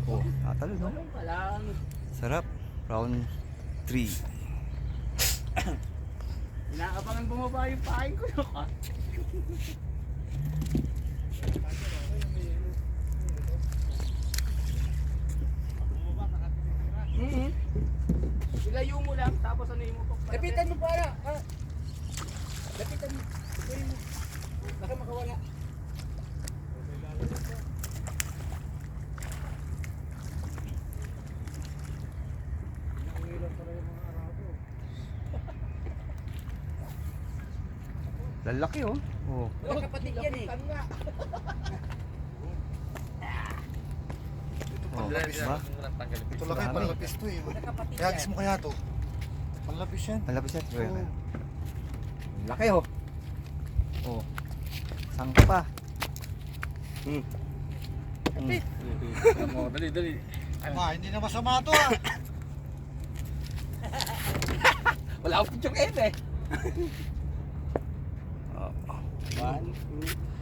Oh, natalo no? Tulong pa lang. Sarap. Round 3. Inaabangan bumaba yung pahay ko. No? Ilayo mo lang, tapos ano yung mupok. Lapitan mo para. Lapitan mo. Lapitan mo. Baka makawala. Lalaki oh. Oh. Magkakapatid yan eh. Oh, diba? Ito lang kayo, panlapis to eh. Magkakapatid Kaya yan. gis mo kaya to. Panlapis yan. Malapis yan. Oo. Laki oh. Oh. Sangka pa. Dali. Hindi na masama to ah. Wala akong picture eh. Oh. 1, 2,